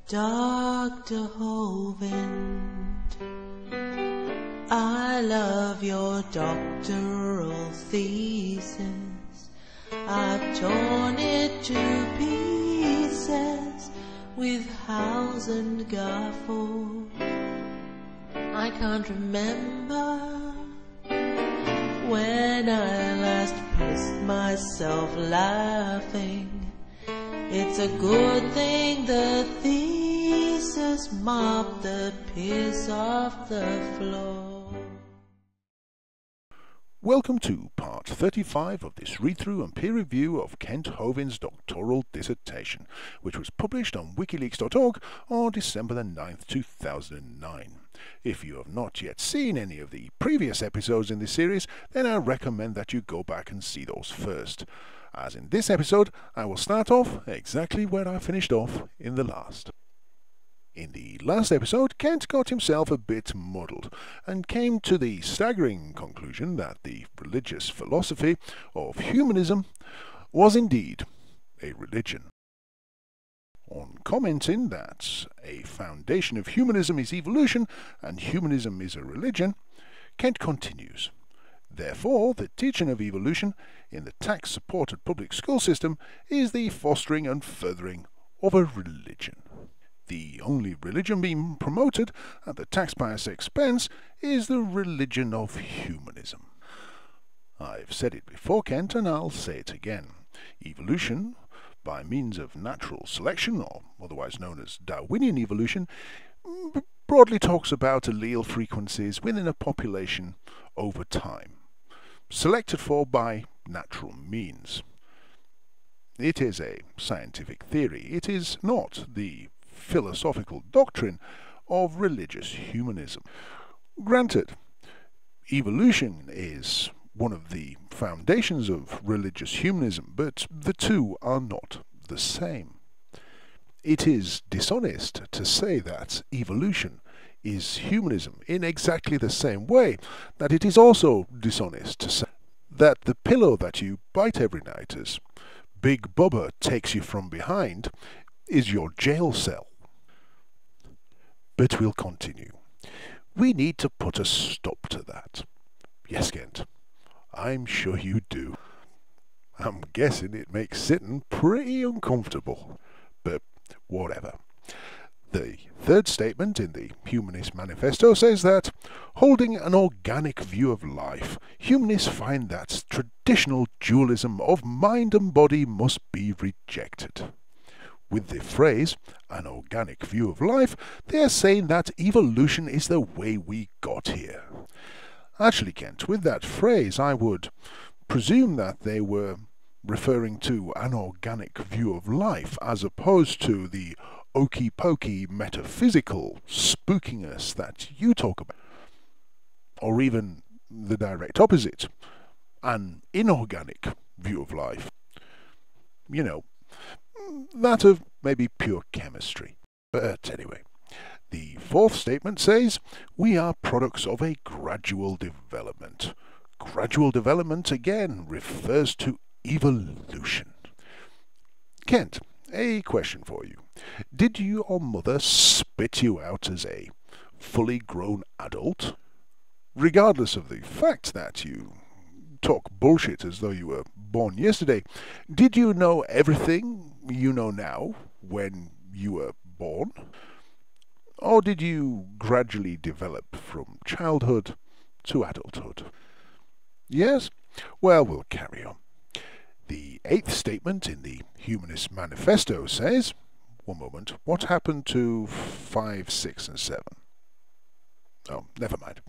Dr. Hovind, I love your doctoral thesis. I've torn it to pieces with house and gaffle. I can't remember when I last pissed myself laughing. It's a good thing the thesis mopped the piss off the floor. Welcome to part 35 of this read-through and peer review of Kent Hovind's doctoral dissertation, which was published on wikileaks.org on December the 9th, 2009. If you have not yet seen any of the previous episodes in this series, then I recommend that you go back and see those first. As in this episode, I will start off exactly where I finished off in the last. In the last episode, Kent got himself a bit muddled and came to the staggering conclusion that the religious philosophy of humanism was indeed a religion. On commenting that a foundation of humanism is evolution and humanism is a religion, Kent continues. Therefore, the teaching of evolution in the tax-supported public school system is the fostering and furthering of a religion. The only religion being promoted at the taxpayer's expense is the religion of humanism. I've said it before, Kent, and I'll say it again. Evolution, by means of natural selection, or otherwise known as Darwinian evolution, broadly talks about allele frequencies within a population over time, selected for by natural means. It is a scientific theory. It is not the philosophical doctrine of religious humanism. Granted, evolution is one of the foundations of religious humanism, but the two are not the same. It is dishonest to say that evolution is humanism in exactly the same way that it is also dishonest to say that the pillow that you bite every night as Big Bubba takes you from behind is your jail cell. But we'll continue. We need to put a stop to that. Yes, Kent, I'm sure you do. I'm guessing it makes sitting pretty uncomfortable, but whatever. The third statement in the Humanist Manifesto says that, holding an organic view of life, humanists find that traditional dualism of mind and body must be rejected. With the phrase, an organic view of life, they are saying that evolution is the way we got here. Actually, Kent, with that phrase, I would presume that they were referring to an organic view of life, as opposed to the okey-pokey metaphysical spookiness that you talk about. Or even the direct opposite, an inorganic view of life. You know, that of maybe pure chemistry. But anyway, the fourth statement says, we are products of a gradual development. Gradual development, again, refers to evolution. Kent, a question for you. Did your mother spit you out as a fully grown adult? Regardless of the fact that you talk bullshit as though you were born yesterday, did you know everything you know now when you were born? Or did you gradually develop from childhood to adulthood? Yes? Well, we'll carry on. The eighth statement in the Humanist Manifesto says, one moment, what happened to 5, 6, and 7? Oh, never mind.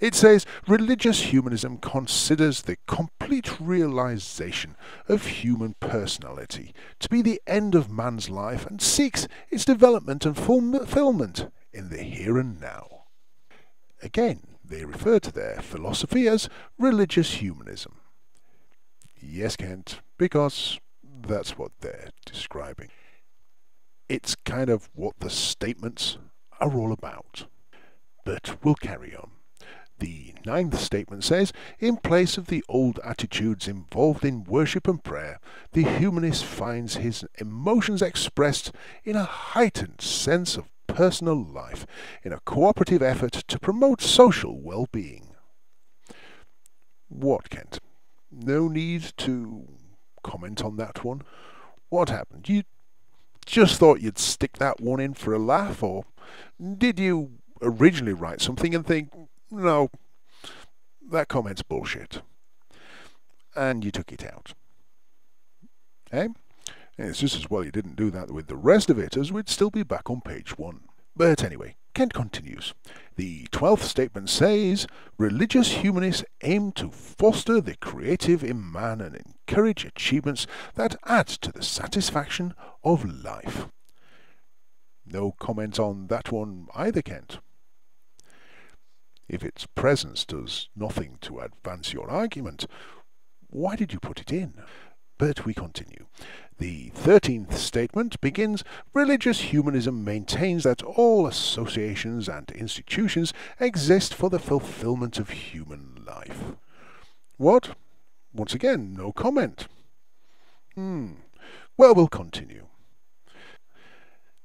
It says, religious humanism considers the complete realization of human personality to be the end of man's life and seeks its development and fulfillment in the here and now. Again, they refer to their philosophy as religious humanism. Yes, Kent, because that's what they're describing. It's kind of what the statements are all about. But we'll carry on. The 9th statement says, in place of the old attitudes involved in worship and prayer, the humanist finds his emotions expressed in a heightened sense of personal life, in a cooperative effort to promote social well-being. What, Kent? No need to comment on that one? What happened? You just thought you'd stick that one in for a laugh, or did you originally write something and think, no, that comment's bullshit, and you took it out? Eh? It's just as well you didn't do that with the rest of it, as we'd still be back on page 1. But anyway, Kent continues. The 12th statement says, religious humanists aim to foster the creative in man and encourage achievements that add to the satisfaction of life. No comment on that one either, Kent. If its presence does nothing to advance your argument, why did you put it in? But we continue. The 13th statement begins, religious humanism maintains that all associations and institutions exist for the fulfillment of human life. What? Once again, no comment. Well, we'll continue.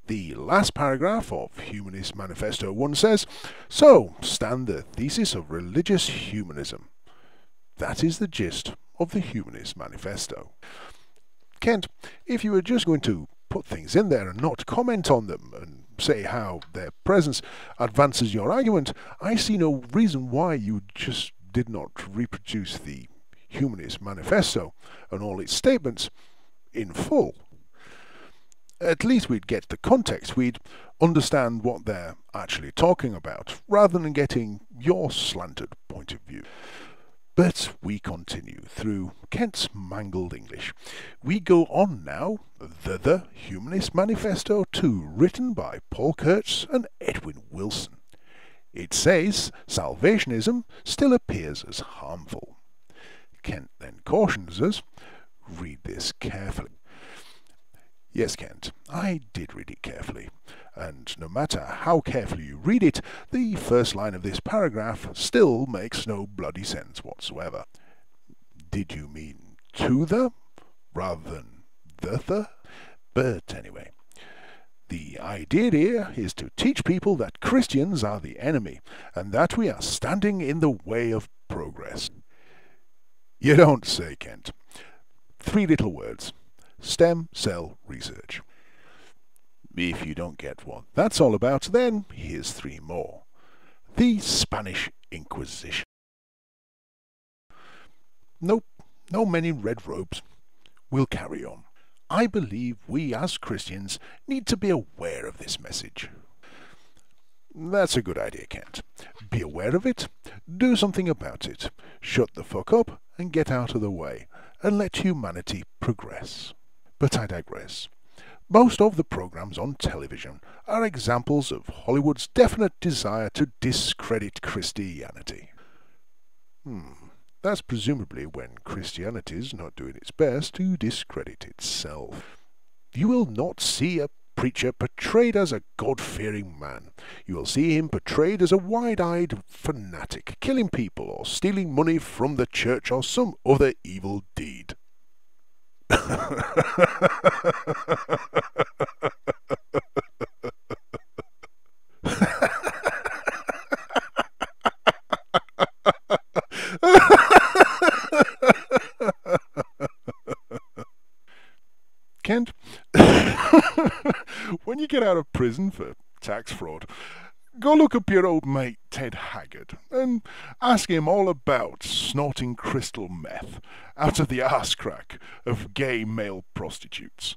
The last paragraph of Humanist Manifesto 1 says, so stand the thesis of religious humanism. That is the gist of the Humanist Manifesto. Kent, if you were just going to put things in there and not comment on them and say how their presence advances your argument, I see no reason why you just did not reproduce the Humanist Manifesto and all its statements in full. At least we'd get the context, we'd understand what they're actually talking about, rather than getting your slanted point of view. But we continue through Kent's mangled English. We go on now, the Humanist Manifesto 2, written by Paul Kurtz and Edwin Wilson. It says salvationism still appears as harmful. Kent then cautions us, read this carefully. Yes, Kent, I did read it carefully, and no matter how carefully you read it, the first line of this paragraph still makes no bloody sense whatsoever. Did you mean to the, rather than the? But anyway, the idea here is to teach people that Christians are the enemy, and that we are standing in the way of progress. You don't say, Kent. 3 little words. Stem cell research. If you don't get what that's all about, then here's 3 more. The Spanish Inquisition. Nope, no men in red robes. We'll carry on. I believe we as Christians need to be aware of this message. That's a good idea, Kent. Be aware of it, do something about it, shut the fuck up and get out of the way, and let humanity progress. But I digress. Most of the programs on television are examples of Hollywood's definite desire to discredit Christianity. That's presumably when Christianity's not doing its best to discredit itself. You will not see a preacher portrayed as a God-fearing man. You will see him portrayed as a wide-eyed fanatic, killing people or stealing money from the church or some other evil deed. Kent, when you get out of prison for tax fraud, go look up your old mate Ted Haggard and ask him all about snorting crystal meth out of the arse crack of gay male prostitutes.